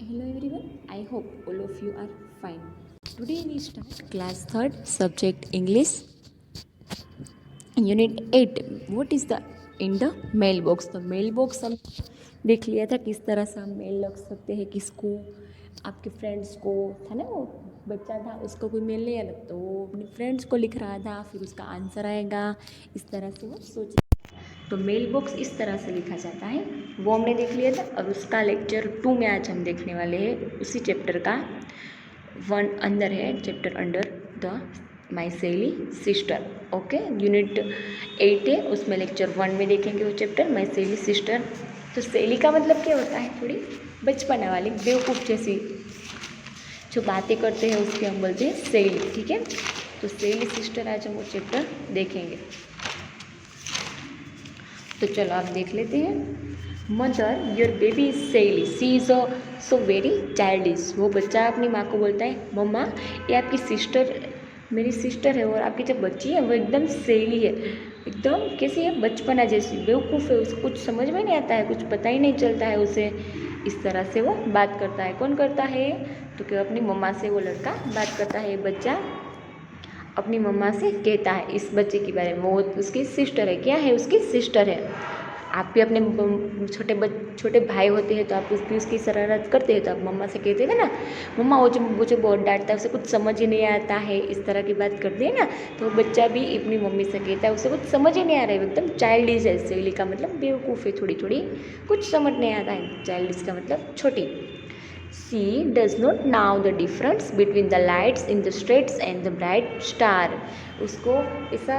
Hello everyone, I hope all of you are fine. Today we start class 3rd subject English unit 8 what is the in the mailbox. तो mailbox हम देख लिया था किस तरह से हम मेल लग सकते हैं, किसको, आपके फ्रेंड्स को, था ना वो बच्चा था उसको कोई मेल नहीं आया तो वो अपने फ्रेंड्स को लिख रहा था, फिर उसका आंसर आएगा, इस तरह से वो सोच। तो मेल बॉक्स इस तरह से लिखा जाता है, वो हमने देख लिया था। अब उसका लेक्चर 2 में आज हम देखने वाले हैं उसी चैप्टर का वन अंदर है चैप्टर अंडर द माई सहेली सिस्टर। ओके, यूनिट 8 है, उसमें लेक्चर 1 में देखेंगे वो चैप्टर माई सहेली सिस्टर। तो सहेली का मतलब क्या होता है, थोड़ी बचपना वाली बेवकूफ़ जैसी जो बातें करते हैं उसके हम बोलते हैं सहेली। ठीक है, तो सहेली सिस्टर आज हम वो चैप्टर देखेंगे। तो चलो आप देख लेते हैं। मदर योर बेबी इज सहेली, सी इज़ सो वेरी चाइल्डिश। वो बच्चा अपनी माँ को बोलता है मम्मा ये आपकी सिस्टर, मेरी सिस्टर है और आपकी जो बच्ची है वो एकदम सहेली है, एकदम कैसी है, बचपना जैसी, बेवकूफ़ है, उसको कुछ समझ में नहीं आता है, कुछ पता ही नहीं चलता है उसे। इस तरह से वो बात करता है। कौन करता है, तो क्या अपनी मम्मा से वो लड़का बात करता है, बच्चा अपनी मम्मा से कहता है इस बच्चे के बारे में, वो उसकी सिस्टर है, क्या है, उसकी सिस्टर है। आप भी अपने छोटे भाई होते हैं तो आप उसकी शरारत करते हैं तो आप मम्मा से कहते हैं ना, मम्मा वो जो मुझे बहुत डांटता है, उसे कुछ समझ ही नहीं आता है, इस तरह की बात करते हैं ना। तो बच्चा भी अपनी मम्मी से कहता है उसे कुछ समझ ही नहीं आ रहा है, एकदम चाइल्डिश है। सहेली का मतलब बेवकूफ़ है, थोड़ी थोड़ी कुछ समझ नहीं आता है। चाइल्डिश का मतलब छोटी। She does not know the difference between the lights in the streets and the bright star. उसको ऐसा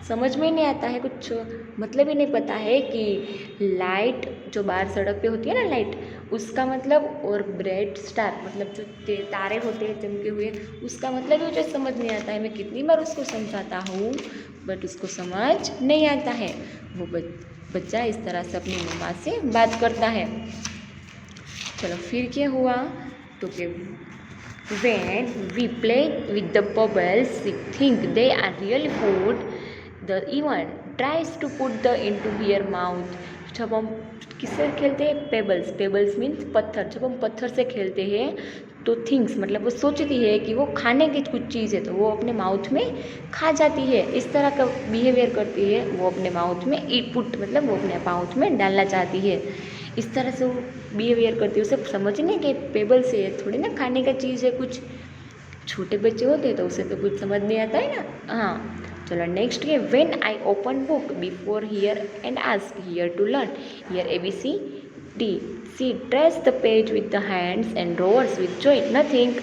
समझ में नहीं आता है, कुछ मतलब ही नहीं पता है कि लाइट जो बाहर सड़क पे होती है ना लाइट, उसका मतलब, और ब्राइट स्टार मतलब जो तारे होते हैं चमके हुए, उसका मतलब ही मुझे समझ नहीं आता है। मैं कितनी बार उसको समझाता हूँ बट उसको समझ नहीं आता है। वो बच्चा इस तरह से अपनी मम्मा से बात करता है। चलो फिर क्या हुआ, तो कि when we play with the bubbles we think they are really food, the even tries to put the into her mouth। जब हम किससे खेलते हैं, पेबल्स, पेबल्स मीन्स पत्थर, जब हम पत्थर से खेलते हैं तो थिंग्स मतलब वो सोचती है कि वो खाने की कुछ चीज़ है तो वो अपने माउथ में खा जाती है, इस तरह का बिहेवियर करती है। वो अपने माउथ में ईट पुट मतलब वो अपने माउथ में डालना चाहती है, इस तरह से वो बिहेवियर करती है। उसे समझने के पेबल से थोड़ी ना खाने का चीज़ है कुछ, छोटे बच्चे होते हैं तो उसे तो कुछ समझ नहीं आता है ना। हाँ चलो नेक्स्ट है, when I open book before her and ask her to learn her ABCD, see trace the page with the hands and rovers with joy nothing,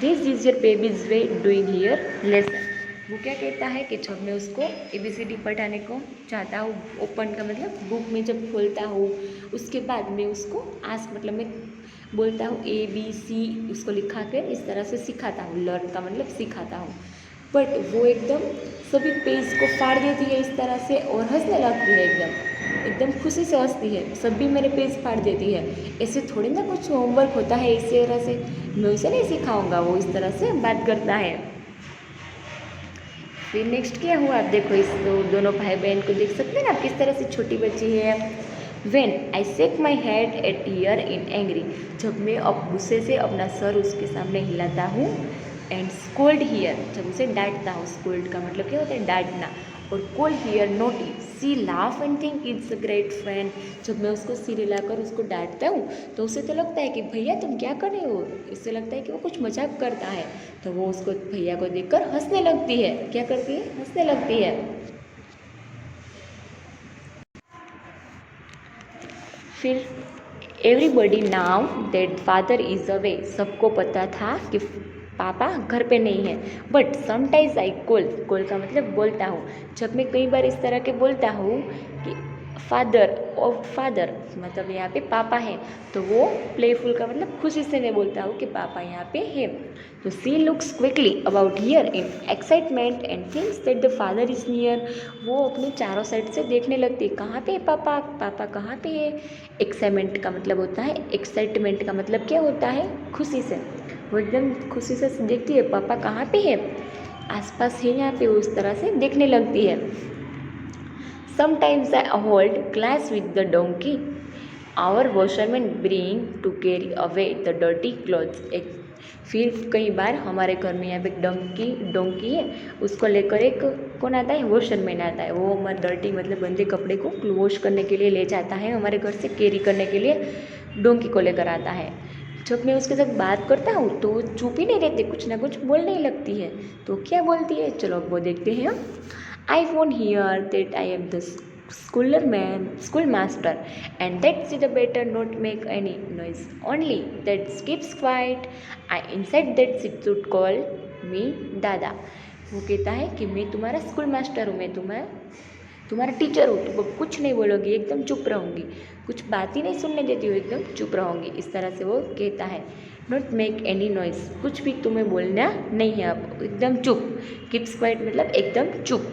this is your baby's way doing her lesson. वो क्या कहता है कि जब मैं उसको ABCD पढ़ाने को चाहता हूँ, ओपन का मतलब बुक में जब खोलता हूँ उसके बाद मैं उसको आस्क मतलब मैं बोलता हूँ ABC, उसको लिखा कर इस तरह से सिखाता हूँ, लर्न का मतलब सिखाता हूँ। बट वो एकदम सभी पेज को फाड़ देती है इस तरह से और हंसने लगती है, एकदम एकदम खुशी से हंसती है, सभी मेरे पेज फाड़ देती है। ऐसे थोड़ी ना कुछ होमवर्क होता है, इस तरह से मैं उसे नहीं सिखाऊंगा, वो इस तरह से बात करता है। फिर नेक्स्ट क्या हुआ, आप देखो इस दोनों भाई बहन को देख सकते हैं ना, किस तरह से छोटी बच्ची है। When I shake my head at her in angry, जब मैं अब गुस्से से अपना सर उसके सामने हिलाता हूँ, एंड scold her, जब उसे डांटता हूँ, scold का मतलब क्या होता है, डांटना, और call her naughty, she laugh and think it's a great fun, जब मैं उसको सिर हिलाकर उसको डांटता हूँ तो उसे तो लगता है कि भैया तुम क्या कर रहे हो, इससे लगता है कि वो कुछ मजाक करता है, तो वो उसको भैया को देखकर हंसने लगती है। क्या करती है, हंसने लगती है। फिर everybody now that father is away, सबको पता था कि पापा घर पे नहीं है। बट समटाइम्स आई कॉल का मतलब बोलता हूँ, जब मैं कई बार इस तरह के बोलता हूँ कि फादर और फादर मतलब यहाँ पे पापा है, तो वो प्लेफुल का मतलब खुशी से मैं बोलता हूँ कि पापा यहाँ पे है। तो she looks quickly about here in excitement and thinks that the father is near, वो अपने चारों साइड से देखने लगती है, कहाँ पे है पापा, पापा कहाँ पे है। एक्साइटमेंट का मतलब होता है, एक्साइटमेंट का मतलब क्या होता है, खुशी से, वो एकदम खुशी से देखती है पापा कहाँ पे है, आसपास है यहाँ पे, वो इस तरह से देखने लगती है। Sometimes I hold class with the donkey our washerman bring to carry away the dirty clothes. एक फिर कई बार हमारे घर में यहाँ पे डोंकी है, उसको लेकर एक कौन आता है, वॉशरमैन आता है। वो हमारे डर्टी मतलब गंदे कपड़े को वॉश करने के लिए ले जाता है, हमारे घर से कैरी करने के लिए डोंकी को लेकर आता है। जब मैं उसके साथ बात करता हूँ तो वो चुप ही नहीं रहती, कुछ ना कुछ बोलने ही लगती है। तो क्या बोलती है, चलो अब वो देखते हैं। I won't here that I am the school master, and that's the better not make any noise, only that keeps quiet. I inside that seat should call me दादा। वो कहता है कि मैं तुम्हारा स्कूल मास्टर हूँ, मैं तुम्हारा टीचर हूँ, तुम कुछ नहीं बोलोगी, एकदम चुप रहूँगी, कुछ बात ही नहीं सुनने देती हूँ, एकदम चुप रहूँगी, इस तरह से वो कहता है। नॉट मेक एनी नॉइज, कुछ भी तुम्हें बोलना नहीं है, अब एकदम चुप। कीप्स क्वाइट मतलब एकदम चुप।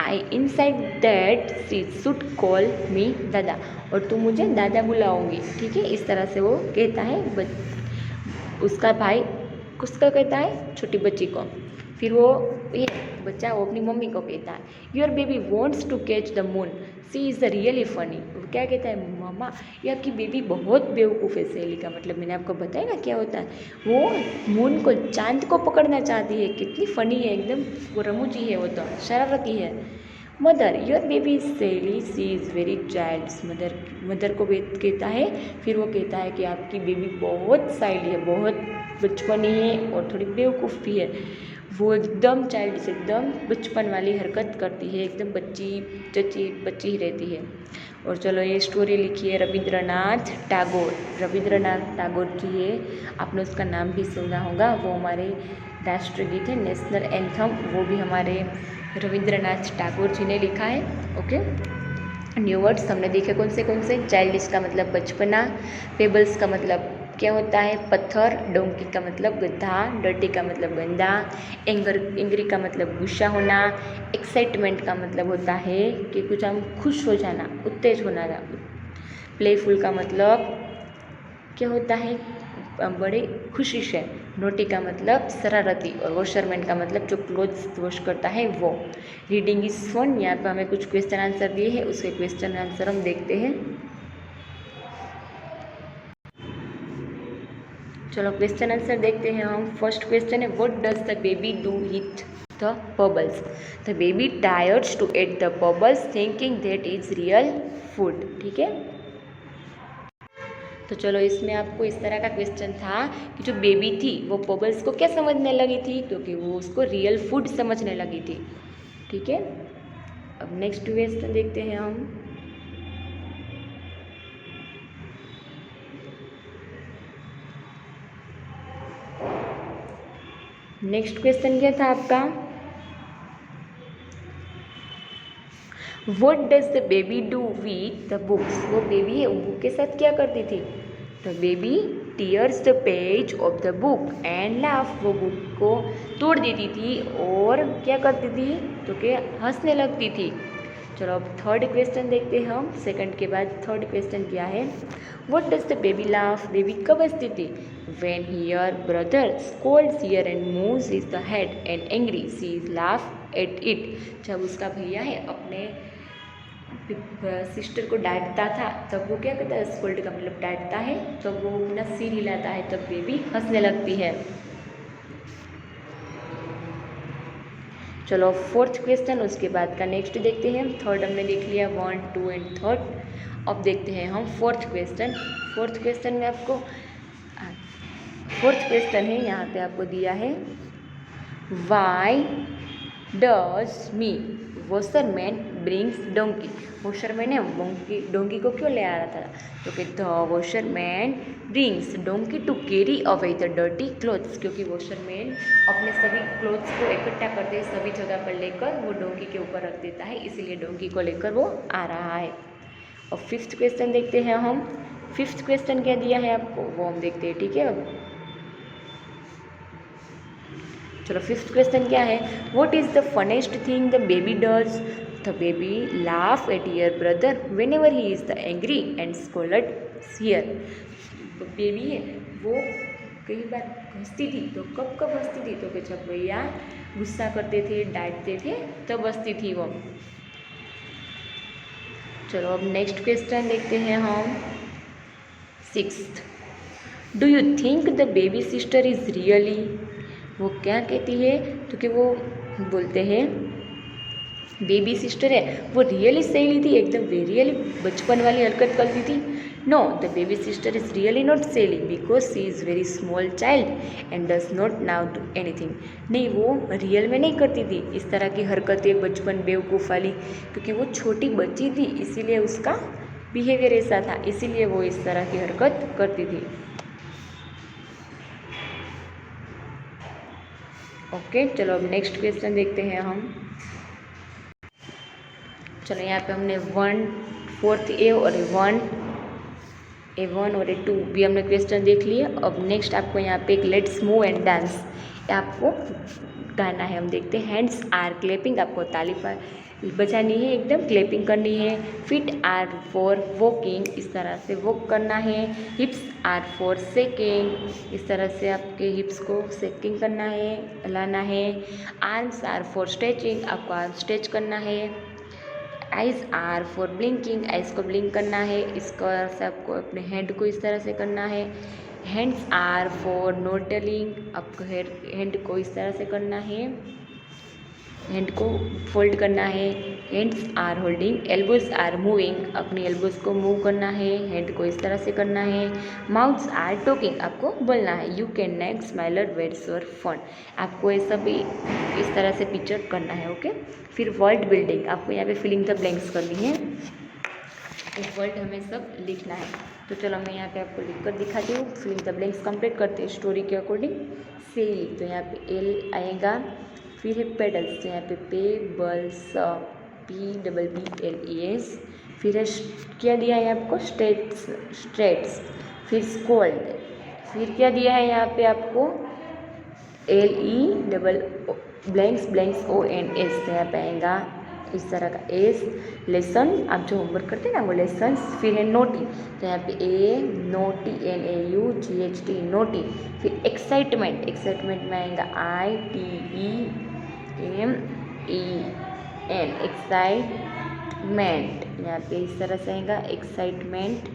I inside that she should call me dada, और तुम मुझे दादा बुलाओगी, ठीक है, इस तरह से वो कहता है उसका भाई उसका कहता है छोटी बच्ची को। फिर वो ये बच्चा वो अपनी मम्मी को कहता है, your baby wants to catch the moon, she is the really funny. वो क्या कहता है, मामा ये आपकी बेबी बहुत बेवकूफ़ है। सहेली का मतलब मैंने आपको बताया ना क्या होता है, वो मून को, चांद को पकड़ना चाहती है, कितनी फ़नी है, एकदम वो रमूजी है, वो तो शरारती है। मदर योर बेबी सहेली सी इज़ वेरी चाइल्ड्स, मदर को कहता है। फिर वो कहता है कि आपकी बेबी बहुत साइली है, बहुत बचपनी है और थोड़ी बेवकूफ़ भी है। वो एकदम चाइल्ड से एकदम बचपन वाली हरकत करती है, एकदम बच्ची ही रहती है। और चलो ये स्टोरी लिखी है रविंद्रनाथ टैगोर की है, आपने उसका नाम भी सुना होगा। वो हमारे राष्ट्रगीत है, नेशनल एंथम, वो भी हमारे रविंद्रनाथ टैगोर जी ने लिखा है। ओके, न्यू वर्ड्स हमने देखे कौन से, चाइल्डिश का मतलब बचपना, पेबल्स का मतलब क्या होता है, पत्थर, डोंकी का मतलब गधा, डर्टी का मतलब गंदा, एंग्री का मतलब गुस्सा होना, एक्साइटमेंट का मतलब होता है कि कुछ हम खुश हो जाना, उत्तेज होना। प्लेफुल का मतलब क्या होता है, बड़े खुशी से। नोटी का मतलब शरारती, और वॉशरमैन का मतलब जो क्लोथ्स वॉश करता है वो। रीडिंग इज फन, यहाँ पे हमें कुछ क्वेश्चन आंसर दिए हैं, उसके क्वेश्चन आंसर हम देखते हैं। चलो क्वेश्चन आंसर देखते हैं हम। फर्स्ट क्वेश्चन है, what does the baby do with the bubbles. The baby tries to eat the bubbles thinking that is real food, ठीक है। तो चलो इसमें आपको इस तरह का क्वेश्चन था कि जो बेबी थी वो बबल्स को क्या समझने लगी थी, क्योंकि वो उसको रियल फूड समझने लगी थी, ठीक है। अब नेक्स्ट क्वेश्चन देखते हैं हम। नेक्स्ट क्वेश्चन क्या था आपका, what does the baby do with the books. वो बेबी है, वो बुक के साथ क्या करती थी। The baby tears the page of the book and laugh, वो बुक को तोड़ देती थी और क्या करती थी, तो क्या हंसने लगती थी। चलो अब थर्ड क्वेश्चन देखते हैं हम, सेकंड के बाद थर्ड क्वेश्चन क्या है, what does the baby laugh. Baby कब हंसती थी, when here brother Scholz here and moves is the head and angry she is laugh at it. जब उसका भैया है अपने सिस्टर को डांटता था तब वो क्या करता है, स्कोल्ड का मतलब डांटता है, तब वो अपना सिर हिलाता है, तब बेबी हंसने लगती है। चलो फोर्थ क्वेश्चन, उसके बाद का नेक्स्ट देखते हैं। थर्ड हमने देख लिया, 1, 2 एंड थर्ड। अब देखते हैं हम फोर्थ क्वेश्चन। फोर्थ क्वेश्चन में आपको फोर्थ क्वेश्चन है, यहाँ पे आपको दिया है, why does me washerman brings donkey. Washerman है डोंकी को क्यों ले आ रहा था, तो कि the washerman brings donkey to carry away the dirty clothes, क्योंकि वॉशरमैन अपने सभी क्लोथ्स को इकट्ठा करते हैं, सभी जगह पर लेकर वो डोंकी के ऊपर रख देता है, इसीलिए डोंकी को लेकर वो आ रहा है। और फिफ्थ क्वेश्चन देखते हैं हम। फिफ्थ क्वेश्चन क्या दिया है आपको वो हम देखते हैं, ठीक है। अब चलो फिफ्थ क्वेश्चन क्या है, what is the funniest thing the baby does. The baby laugh at your brother when ever he is the angry and scold here. Baby है वो कई बार हंसती थी, तो कब कब हंसती थी, तो कि जब भैया गुस्सा करते थे, डांटते थे, तब हंसती थी वो। चलो अब नेक्स्ट क्वेश्चन देखते हैं हम। Sixth, do you think the baby sister is really, वो क्या कहती है, तो कि वो बोलते हैं बेबी सिस्टर है वो रियली सहेली थी, एकदम रियली बचपन वाली हरकत करती थी। No, the baby sister is really not saheli because she is very small child and does not now do anything. नहीं, वो रियल में नहीं करती थी इस तरह की हरकतें बचपन बेवकूफ़ वाली, क्योंकि वो छोटी बच्ची थी इसीलिए उसका बिहेवियर ऐसा था, इसीलिए वो इस तरह की हरकत करती थी। ओके, चलो अब नेक्स्ट क्वेश्चन देखते हैं हम। चलो यहाँ पे हमने 1/4 ए और A1 और A2 भी हमने क्वेश्चन देख लिए। अब नेक्स्ट आपको यहाँ पे एक लेट्स मूव एंड डांस आपको गाना है, हम देखते हैं। हैंड्स आर क्लैपिंग, आपको ताली बजानी है, एकदम क्लैपिंग करनी है। फीट आर फॉर वॉकिंग, इस तरह से वॉक करना है। हिप्स आर फॉर सेकिंग, इस तरह से आपके हिप्स को सेकिंग करना है, हिलाना है। आर्म्स आर फॉर स्ट्रेचिंग, आपको आर्म स्ट्रेच करना है। Eyes are for blinking, eyes को ब्लिंक करना है, इसको से आपको अपने हैंड को इस तरह से करना है। हैंड्स आर फॉर नोडलिंग, आपको हैंड को इस तरह से करना है, हैंड को फोल्ड करना है। Hands are holding, elbows are moving, अपनी एल्बोज को मूव करना है, हैंड को इस तरह से करना है। माउथ्स आर टॉकिंग, आपको बोलना है। यू कैन नेक स्माइलर वेट्स और फन, आपको ये सब इस तरह से पिक्चर करना है। ओके, फिर वर्ड बिल्डिंग, आपको यहाँ पे फिलिंग द ब्लैंक्स करनी है, एक वर्ड हमें सब लिखना है। तो चलो मैं यहाँ पे आपको लिख कर दिखाती हूँ। फिलिंग द ब्लैंक्स कंप्लीट करते हैं स्टोरी के अकॉर्डिंग। सेली, तो यहाँ पे एल आएगा। फिर है पेडल्स, तो यहाँ पे पेबल्स, PEEDLES। फिर है क्या दिया है आपको, स्ट्रेट्स। फिर स्कोल्ड, फिर क्या दिया है यहाँ पे आपको, LE_ONS, तो यहाँ पे आएगा इस तरह का एस। लेसन, आप जो होमवर्क करते हैं ना वो लेसन। फिर है नोटी, तो यहाँ पे NOTI, NAUGHT, नोटी। फिर एक्साइटमेंट, एक्साइटमेंट में आएगा ITEMEN, एक्साइटमेंट, यहाँ पे इस तरह से आएगा एक्साइटमेंट।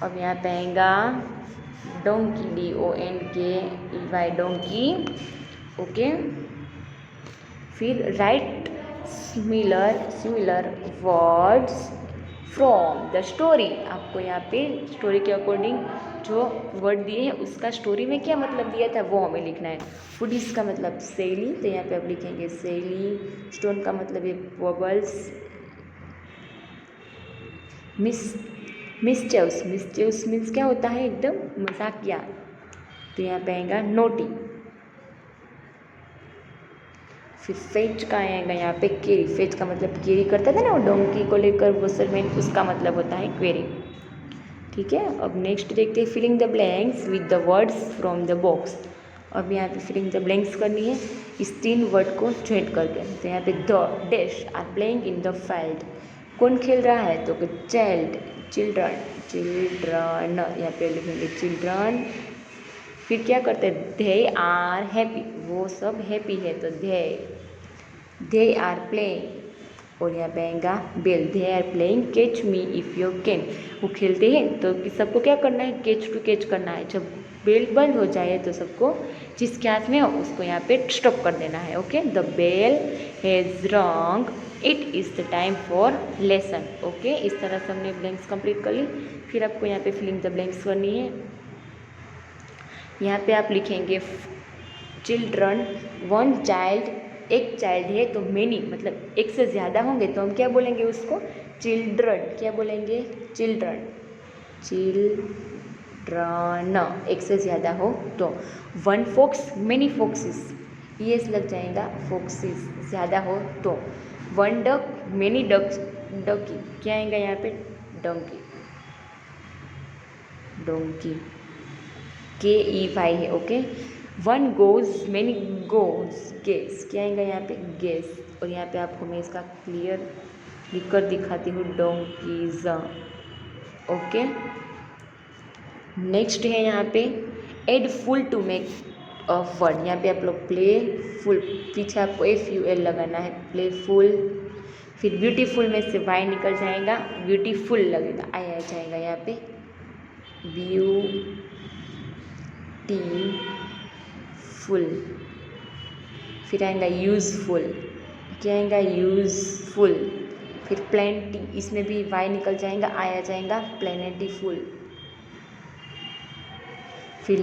अब यहाँ पे आएगा डोंकी, DONKEY, डोंकी। ओके, फिर right similar words from the story, आपको यहाँ पे स्टोरी के अकॉर्डिंग जो वर्ड दिए हैं उसका स्टोरी में क्या मतलब दिया था वो हमें लिखना है। फूडीज का मतलब सेली, तो यहाँ पे आप लिखेंगे सेली। स्टोन का मतलब है बबल्स। मिस्चेव्स मीन्स क्या होता है, एकदम मजाकिया, तो यहाँ पे आएगा नोटी। फिर फेच का आएगा यहाँ पे केरी, फेच का मतलब केरी करता था ना वो डोंकी को लेकर वॉशरमैन, उसका मतलब होता है क्वेरी। ठीक है, अब नेक्स्ट देखते हैं filling the blanks with the words from the box. अब यहाँ पे फिलिंग द ब्लैंक्स करनी है इस 3 वर्ड को ज्वाइन करके। तो यहाँ पे the dash are playing in the field, कौन खेल रहा है, तो चिल्ड्रन, यहाँ पे लिखेंगे चिल्ड्रन। फिर क्या करते हैं, दे आर हैप्पी, वो सब हैप्पी है, तो दे आर प्लेइंग। और यहाँ पे आएगा bell, they are playing catch me if you can, वो खेलते हैं तो सबको क्या करना है, कैच टू कैच करना है। जब बेल बंद हो जाए तो सबको जिसके हाथ में हो उसको यहाँ पे स्टॉप कर देना है। ओके, द बेल हैज़ रंग, it is the time for lesson. Okay, इस तरह से हमने ब्लैंक्स कंप्लीट कर ली। फिर आपको यहाँ पे फिलिंग द ब्लैंक्स करनी है। यहाँ पे आप लिखेंगे चिल्ड्रन, 1 चाइल्ड, एक चाइल्ड है तो मेनी मतलब एक से ज़्यादा होंगे तो हम क्या बोलेंगे उसको, चिल्ड्रन। क्या बोलेंगे, चिल्ड्रन, एक से ज़्यादा हो तो। 1 फॉक्स, मेनी फॉक्सेस, ये लग जाएगा, फॉक्सेस ज़्यादा हो तो। 1 डक, मेनी डक्स, डकी, क्या आएगा यहाँ पे, डोंकी, KEY है। Okay, 1 goose, many goose, guess, क्या आएगा यहाँ पे, गेस। और यहाँ पे आपको मैं इसका क्लियर लिख कर दिखाती हूँ, डोंकीज। ओके, नेक्स्ट है यहाँ पे add full to make a word, यहाँ पे आप लोग प्ले फुल, पीछे आपको FUL लगाना है, प्ले फुल। फिर ब्यूटीफुल में से वाई निकल जाएगा, ब्यूटीफुल लगेगा, आई आ जाएगा यहाँ पे ब्यूटीफुल। फिर आएगा यूज़फुल, क्या आएगा यूज़फुल। फिर प्लेंटी, इसमें भी वाई निकल जाएगा, आई आ जाएगा प्लेनेटीफुल। फिर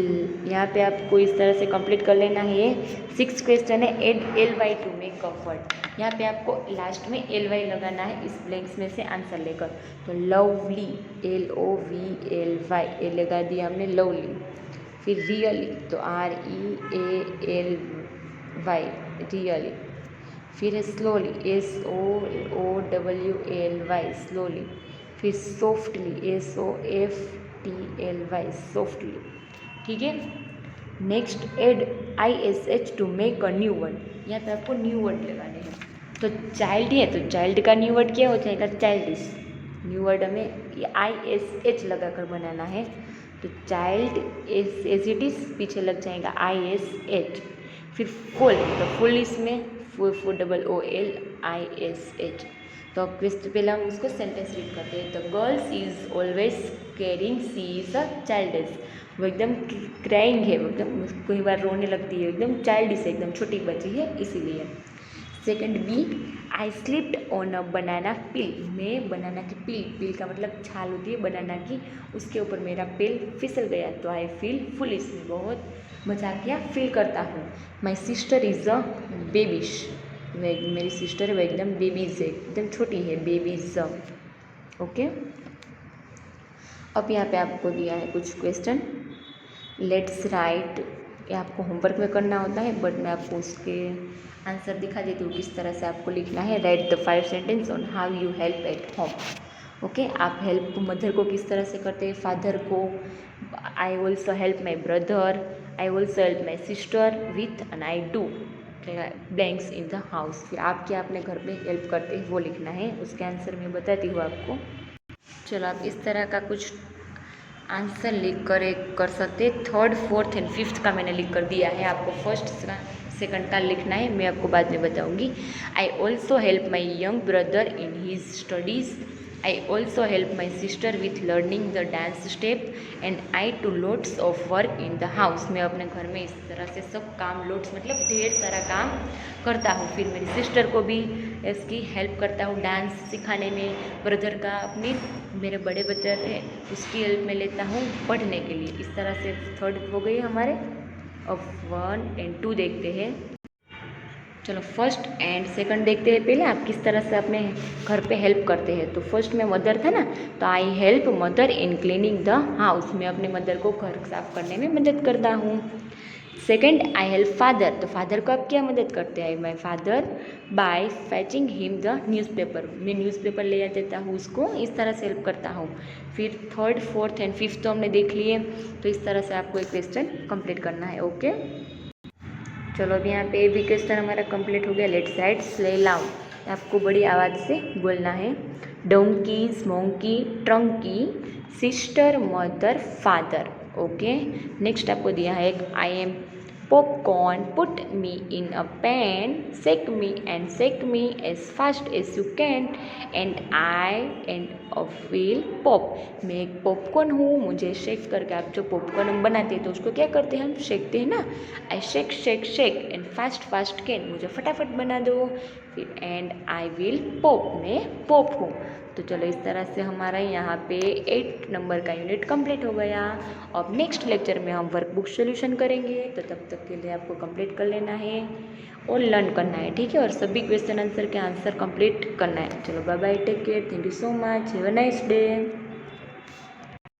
यहाँ पे आपको इस तरह से कंप्लीट कर लेना है। ये 6 क्वेश्चन है। Add ly to make a word, यहाँ पे आपको लास्ट में ly लगाना है इस ब्लैंक्स में से आंसर लेकर। तो लवली, LOVLY, ए लगा दिया हमने लवली। फिर रियली, तो REALY, रियली। फिर स्लोली, SOOWLY, स्लोली। फिर सॉफ्टली, SOFTLY, सॉफ्टली। ठीक है। Next, add ISH to make a new word, यहाँ पे आपको न्यू वर्ड लगाने हैं। तो चाइल्ड है, तो चाइल्ड का न्यू वर्ड क्या हो जाएगा, चाइल्डिश। न्यू वर्ड हमें ISH लगा कर बनाना है। तो चाइल्ड एज इट इज, पीछे लग जाएगा ISH। फिर फुल, तो फुल इसमें FULLISH। तो पहले हम उसको सेंटेंस रीड करते हैं। The girls is always caring, she is a childish. वो एकदम क्राइंग है, वो एकदम कोई बार रोने लगती है, एकदम चाइल्डिश है, एकदम छोटी बच्ची है इसीलिए। Second B, I slipped on a banana peel, मैं बनाना की पील का मतलब छाल होती है बनाना की, उसके ऊपर मेरा पील फिसल गया। तो आई फील फुलिश, बहुत मजाकिया फील करता हूँ। माई सिस्टर इज़ अ बेबिश, मेरी सिस्टर है वो एकदम बेबीज है, एकदम छोटी है, बेबीज। ओके। अब यहाँ पे आपको दिया है कुछ क्वेश्चन, लेट्स राइट। ये आपको होमवर्क में करना होता है, बट मैं आपको उसके आंसर दिखा देती हूँ किस तरह से आपको लिखना है। Right the 5 sentence on how you help at home. Okay, आप हेल्प मदर को किस तरह से करते हैं, फादर को। आई also help my brother, I also help my sister with an I do blanks in the house. फिर आप क्या अपने घर पे हेल्प करते हैं वो लिखना है, उसके आंसर मैं बताती हूँ आपको। चलो, आप इस तरह का कुछ आंसर लिख कर एक कर सकते। 3rd, 4th एंड 5th का मैंने लिख कर दिया है, आपको 1st, 2nd का लिखना है, मैं आपको बाद में बताऊंगी। I also help my young brother in his studies, I also help my sister with learning the dance step, and I do loads of work in the house. मैं अपने घर में इस तरह से सब काम, लोड्स मतलब ढेर सारा काम करता हूँ। फिर मेरी सिस्टर को भी इसकी हेल्प करता हूँ डांस सिखाने में। ब्रदर का, अपनी मेरे बड़े ब्रदर है उसकी हेल्प में लेता हूँ पढ़ने के लिए। इस तरह से 3rd हो गई हमारे। अब 1 and 2 देखते हैं। चलो, 1st and 2nd देखते हैं। पहले आप किस तरह से अपने घर पे हेल्प करते हैं। तो 1st में मदर था ना, तो I help mother in cleaning the house, मैं अपने मदर को घर साफ करने में मदद करता हूँ। 2nd, आई हेल्प फादर, तो फादर को आप क्या मदद करते हैं, my father bye फैचिंग him the newspaper, मैं न्यूज़पेपर ले आ देता हूँ उसको, इस तरह से हेल्प करता हूँ। फिर 3rd, 4th एंड 5th तो हमने देख लिए, तो इस तरह से आपको एक क्वेश्चन कंप्लीट करना है। ओके, चलो अभी यहाँ पे भी क्वेश्चन हमारा कंप्लीट हो गया। लेट्स राइट स्ले लाउड, आपको बड़ी आवाज़ से बोलना है। Donkeys, monkey, trunky, sister, mother, father. Okay, next आपको दिया है एक, I am popcorn, put me in a pan, shake me as fast as you can, and I will pop। मैं एक पॉपकॉर्न हूँ, मुझे शेक करके, आप जो पॉपकॉर्न हम बनाते हैं तो उसको क्या करते हैं, हम शेकते हैं ना। I shake shake shake and fast can, मुझे फटाफट बना दो। फिर एंड आई विल पॉप, मैं पॉप हूँ। तो चलो, इस तरह से हमारा यहाँ पे 8 नंबर का यूनिट कंप्लीट हो गया। अब नेक्स्ट लेक्चर में हम वर्कबुक सोल्यूशन करेंगे, तो तब तक के लिए आपको कंप्लीट कर लेना है और लर्न करना है, ठीक है। और सभी क्वेश्चन आंसर के आंसर कंप्लीट करना है। चलो, bye bye, take care, thank you so much, have a nice day.